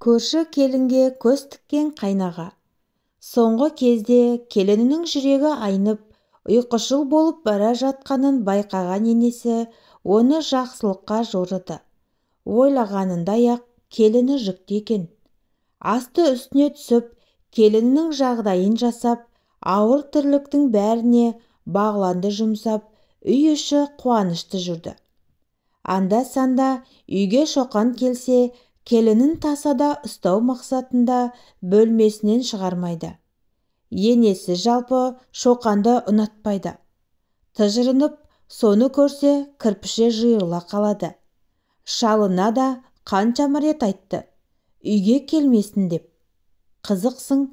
Көрші келінге көз тіккен қайнаға. Соңғы кезде келінінің жүрегі айнып, ұйқышыл болып бара жатқанын байқаған енесі оны жақсылыққа жорыды. Ойлағанындай-ақ келіні жүкті екен. Асты үстіне түсіп, келінінің жағдайын жасап, ауыр тірліктің бәріне Бағланды жұмсап, үй іші қуанышты жүрді. Анда-санда үйге Шоқан келсе, келінін тасада ұстау мақсатында бөлмесінен шығармайды. Енесі жалпы Шоқанды ұнатпайды. Тыжырынып, соны көрсе кірпіші жиырыла қалады. Шалына да қаншама рет айтты, үйге келмесін деп. Қызықсың,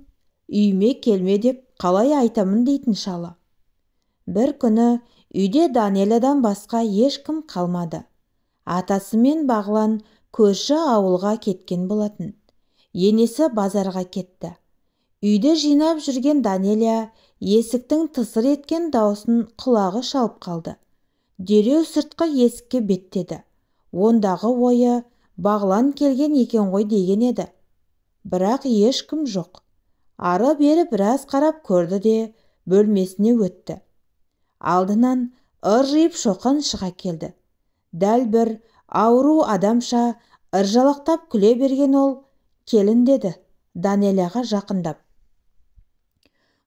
үйіме келме деп қалай айтамын дейтін шалы. Бір күні үйде Данелядан басқа ешкім қалмады. Атасы мен Бағлан көрші ауылға кеткен болатын. Енесі базарға кетті. Үйді жинап жүрген Данеля есіктің тысыр еткен даусын құлағы шалып қалды. Дереу сыртқы есікке беттеді. Ондағы ойы Бағлан келген екен ғой деген еді. Бірақ ешкім жоқ. Ары-бері біраз қарап көрді де бөлмесіне өтті. Алдынан ыржиып Шоқан шыға келді. Дәл бір ауру адамша ыржалақтап күле берген ол, келін деді Данеляға жақындап.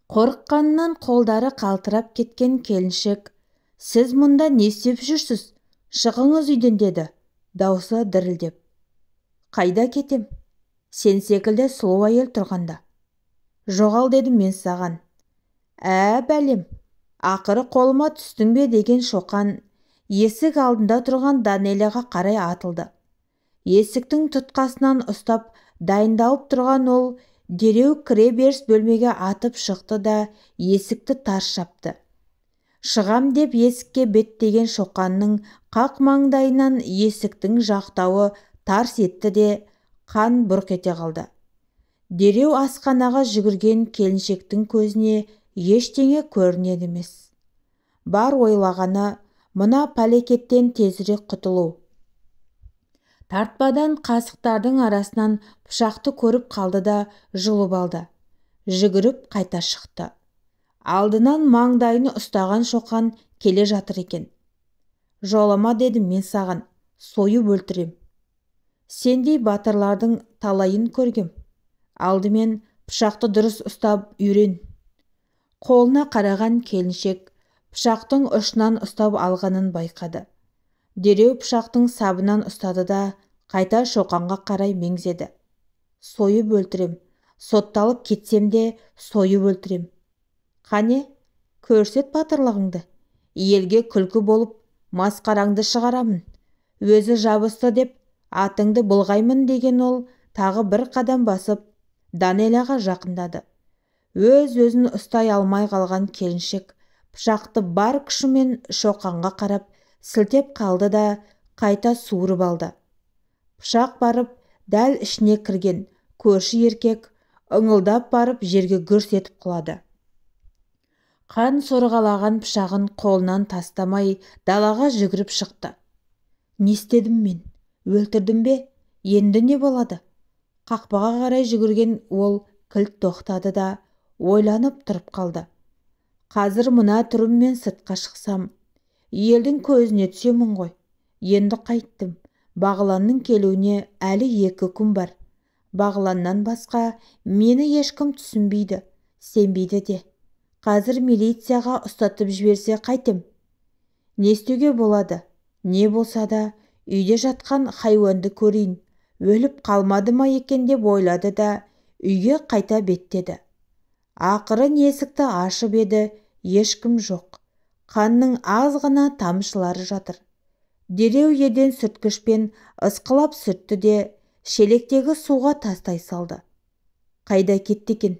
Қорыққанынан қолдары қалтырап кеткен келіншек, сіз мұнда не істеп жүрсіз? Шығыңыз үйден деді, даусы дірілдеп. Қайда кетем? Сен секілді сұлу әйел тұрғанда. Жоғал дедім мен саған. Бәлем, ақыры қолыма түстің бе деген Шоқан есік алдында тұрған Данеляға қарай атылды. Есіктің тұтқасынан ұстап дайындалып тұрған ол дереу кіре беріс бөлмеге атып шықты да есікті тарс жапты. Шығам деп есікке беттеген Шоқанның қақ маңдайынан есіктің жақтауы тарс етті де қан бұрқ ете қалды. Дереу асханаға жүгірген келіншектің көзіне ештеңе көрінеді емес. Бар ойлағаны мына пәлекеттен тезірек құтылу. Тартпадан қасықтардың арасынан пышақты көріп қалды да жұлып алды. Жүгіріп қайта шықты. Алдынан маңдайын ұстаған Шоқан келе жатыр екен. Жолама дедім мен саған, сойып өлтірем. Сендей батырлардың талайын көргем. Алдымен пышақты дұрыс ұстап үйрен. Қолына қараған келіншек пышақтың ұшынан ұстап алғанын байқады. Дереу пышақтың сабынан ұстады да қайта Шоқанға қарай меңзеді. Сойып өлтірем, сотталып кетсем де сойып өлтірем. Қане, көрсет батырлығыңды. Елге күлкі болып масқараңды шығарамын. Өзі жабысты деп атыңды бұлғаймын деген ол тағы бір қадам басып Данеляға жақындады. Өз-өзін ұстай алмай қалған келіншек пышақты бар күшімен Шоқанға қарап сілтеп қалды да қайта суырып алды. Пышақ барып дәл ішіне кірген көрші еркек ыңылдап барып жерге гүрс етіп құлады. Қан сорғалаған пышағын қолынан тастамай далаға жүгіріп шықты. Не істедім мен? Өлтірдім бе? Енді не болады? Қақпаға қарай жүгірген ол кілт тоқтады да ойланып тұрып қалды. Қазір мына түріммен сыртқа шықсам, елдің көзіне түсемін ғой. Енді қайттым. Бағланның келуіне әлі 2 күн бар. Бағланнан басқа мені ешкім түсінбейді, сенбейді де. Қазір милицияға ұстатып жіберсе қайтем? Не істеуге болады? Не болса да үйде жатқан хайуанды көрейін. Өліп қалмады ма екен деп ойлады да үйге қайта беттеді. Ақыры есікті ашып еді, ешкім жоқ. Қанның аз ғана тамшылары жатыр. Дереу еден сүрткішпен ысқылап сүртті де шелектегі суға тастай салды. Қайда кетті екен?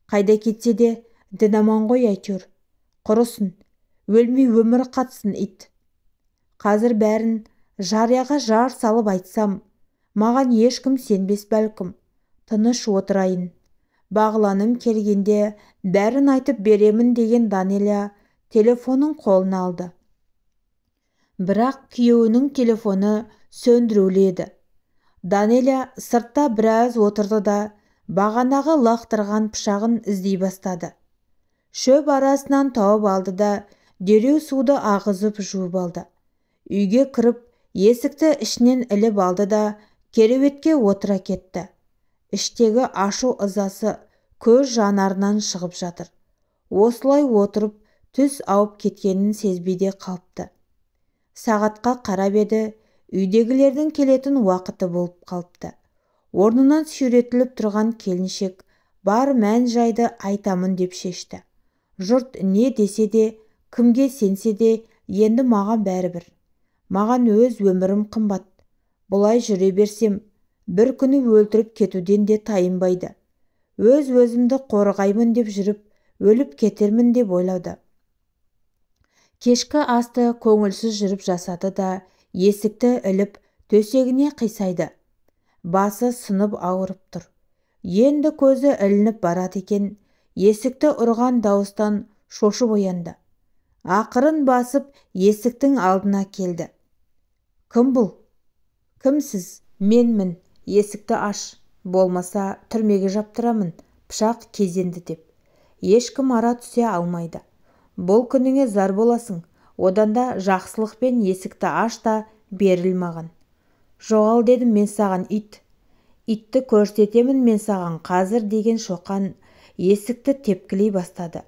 Қайда кетсе де дінаман ғой әйтеуір. Құрысын, өлмей өмірі қатсын ит. Қазір бәрін жарияға жар салып айтсам, маған ешкім сенбес бәлкім. Тыныш отырайын. Бағланым келгенде бәрін айтып беремін деген Данеля телефонын қолына алды. Бірақ күйеуінің телефоны сөндірулі еді. Данеля сыртта біраз отырды да бағанағы лақтырған пышағын іздей бастады. Шөп арасынан тауып алды да дереу суды ағызып жуып алды. Үйге кіріп, есікті ішінен іліп алды да кереуетке отыра кетті. Іштегі ашу ызасы көз жанарынан шығып жатыр. Осылай отырып түс ауып кеткенін сезбей де қалыпты. Сағатқа қарап еді, үйдегілердің келетін уақыты болып қалыпты. Орнынан сүйретіліп тұрған келіншек бар мән жайды айтамын деп шешті. Жұрт не десе де, кімге сенсе де, енді маған бәрібір. Маған өз өмірім қымбат. Бұлай жүре берсем, бір күні өлтіріп кетуден де тайынбайды. Өз-өзімді қорғаймын деп жүріп, өліп кетермін деп ойлады. Кешкі асты көңілсіз жүріп жасады да, есікті іліп, төсегіне қисайды. Басы сынып ауырып тұр. Енді көзі ілініп барады екен, есікті ұрған дауыстан шошып оянды. Ақырын басып, есіктің алдына келді. Кім бұл? Кімсіз? Менмін. Есікті аш. Болмаса түрмеге жаптырамын. Пышақ кезенді деп. Ешкім ара түсе алмайды. Бұл күніңе зар боласың. Одан да жақсылықпен есікті аш та беріл маған. Жоғал дедім мен саған, ит. Итті көрсетемін мен саған қазір деген Шоқан есікті тепкілей бастады.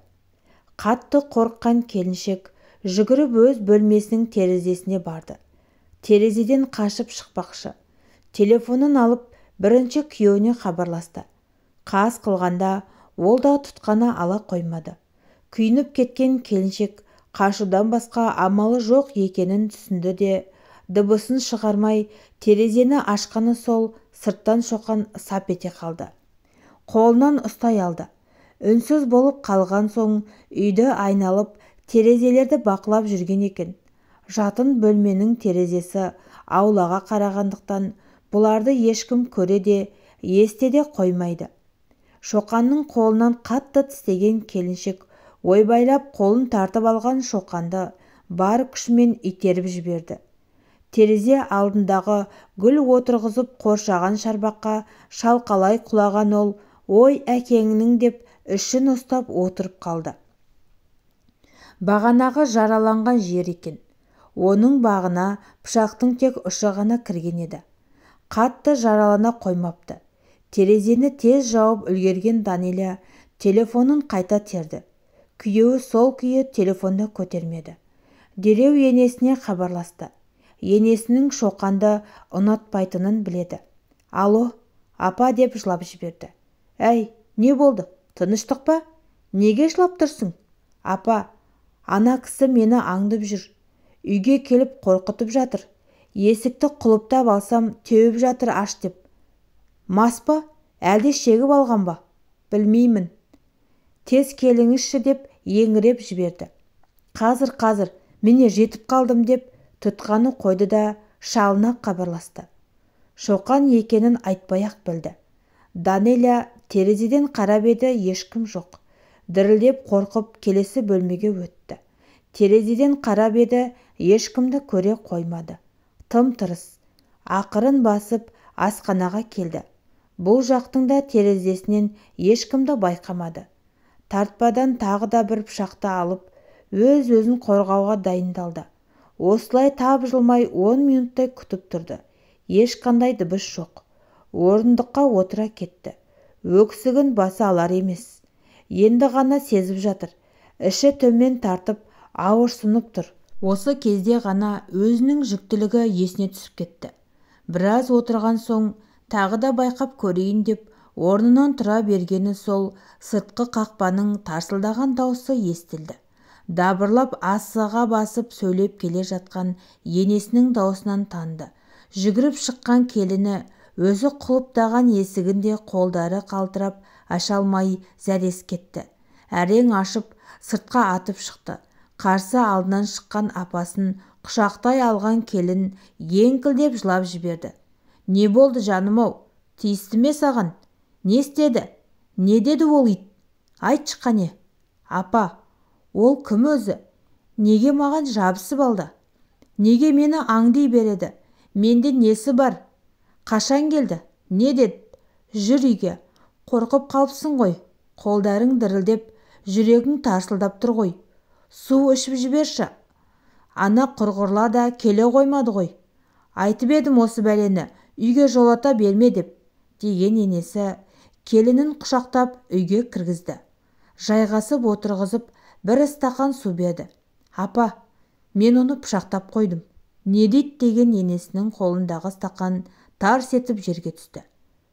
Қатты қорыққан келіншек жүгіріп өз бөлмесінің терезесіне барды. Терезеден қашып шықпақшы. Телефонын алып бірінші күйеуіне хабарласты. Қас қылғанда ол да тұтқаны ала қоймады. Күйініп кеткен келіншек қашудан басқа амалы жоқ екенін түсінді де, дыбысын шығармай терезені ашқаны сол сырттан Шоқан сап ете қалды. Қолынан ұстай алды. Үнсіз болып қалған соң үйді айналып терезелерді бақылап жүрген екен. Жатын бөлменің терезесі аулаға қарағандықтан бұларды ешкім көре де, есте де қоймайды. Шоқанның қолынан қатты тістеген келіншек ойбайлап қолын тартып алған Шоқанды бар күшімен итеріп жіберді. Терезе алдындағы гүл отырғызып қоршаған шарбаққа шалқалай құлаған ол, ой әкеңнің деп ішін ұстап отырып қалды. Бағанағы жараланған жер екен. Оның бағына пышақтың тек ұшы ғана кірген еді. Қатты жаралана қоймапты. Терезені тез жауып үлгерген Данеля телефонын қайта терді. Күйеуі сол күйі телефонды көтермеді. Дереу енесіне хабарласты. Енесінің Шоқанды ұнатпайтынын біледі. Алло, апа деп жылап жіберді. Әй, не болды? Тыныштық па? Неге жылап тұрсың? Апа, ана кісі мені аңдып жүр. Үйге келіп қорқытып жатыр. Есікті құлыптап алсам теуіп жатыр аш деп. Мас па? Әлде шегіп алған ба? Білмеймін. Тез келіңізші деп еңіреп жіберді. Қазір, міне жетіп қалдым деп тұтқаны қойды да шалына хабарласты. Шоқан екенін айтпай-ақ білді. Данеля терезеден қарап еді, ешкім жоқ. Дірілдеп қорқып келесі бөлмеге өтті. Терезеден қарап еді, ешкімді көре қоймады. Тым-тырыс. Ақырын басып асханаға келді. Бұл жақтың да терезесінен ешкімді байқамады. Тартпадан тағы да бір пышақты алып, өз-өзін қорғауға дайындалды. Осылай тапжылмай 10 минуттай күтіп тұрды. Ешқандай дыбыс жоқ. Орындыққа отыра кетті. Өксігін баса алар емес. Енді ғана сезіп жатыр. Іші төмен тартып, ауырсынып тұр. Осы кезде ғана өзінің жүктілігі есіне түсіп кетті. Біраз отырған соң тағы да байқап көрейін деп орнынан тұра бергені сол сыртқы қақпаның тарсылдаған дауысы естілді. Дабырлап асыға басып сөйлеп келе жатқан енесінің даусынан танды. Жүгіріп шыққан келіні өзі құлыптаған есігінде қолдары қалтырап аша алмай зәрес кетті. Әрең ашып сыртқа атып шықты. Қарсы алдынан шыққан апасын құшақтай алған келін еңкілдеп жылап жіберді. Не болды жаным-ау? Тиісті ме саған? Не істеді? Не деді ол ит? Айтшы қане. Апа, ол кім өзі? Неге маған жабысып алды? Неге мені аңди береді? Менде несі бар? Қашан келді? Не деді? Жүр үйге. Қорқып қалыпсың ғой. Қолдарың дірілдеп, жүрегің тарсылдап тұр ғой. Су ішіп жіберші. Ана құрғырла да келе қоймады ғой. Айтып едім осы бәлені үйге жолата берме деп, деген енесі келінін құшақтап үйге кіргізді. Жайғасып отырғызып бір стақан су берді. Апа, мен оны пышақтап қойдым. Не дейді деген енесінің қолындағы стақан тарс етіп жерге түсті.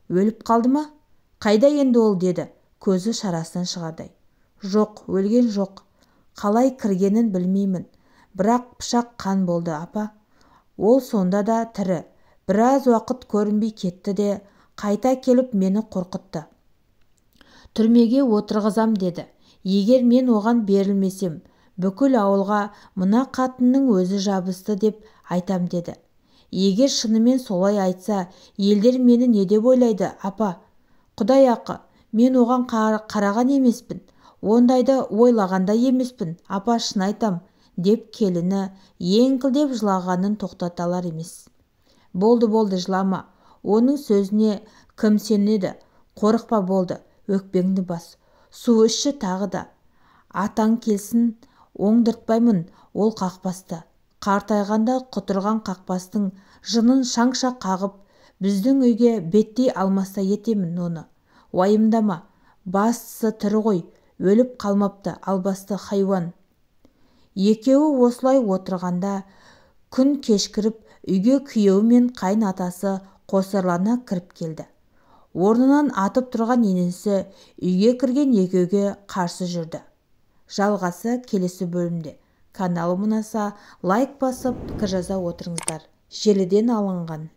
Өліп қалды ма? Қайда енді ол, деді көзі шарасынан шығардай. Жоқ, өлген жоқ. Қалай кіргенін білмеймін. Бірақ пышақ қан болды, апа. Ол сонда да тірі. Біраз уақыт көрінбей кетті де қайта келіп мені қорқытты. Түрмеге отырғызам деді. Егер мен оған берілмесем, бүкіл ауылға мына қатынның өзі жабысты деп айтам деді. Егер шынымен солай айтса, елдер мені не деп ойлайды, апа? Құдай ақы, мен оған қараған емеспін. Ондайды ойлағанда емеспін, апа, шын айтам, деп келіні еңкілдеп жылағанын тоқтата алар емес. Болды, жылама. Оның сөзіне кім сенеді? Қорықпа, болды, өкпеңді бас. Су ішші тағы да. Атаң келсін, оңдыртпаймын ол қақпасты. Қартайғанда құтырған қақпастың жынын шаңша қағып, біздің үйге беттей алмаса етемін оны. Уайымдама, бастысы тірі ғой, өліп қалмапты албасты хайуан. Екеуі осылай отырғанда күн кешкіріп үйге күйеуі мен қайын атасы қосарлана кіріп келді. Орнынан атып тұрған енесі үйге кірген екеуге қарсы жүрді. Жалғасы келесі бөлімде. Каналым ұнаса лайк басып пікір жаза отырыңыздар. Желіден алынған.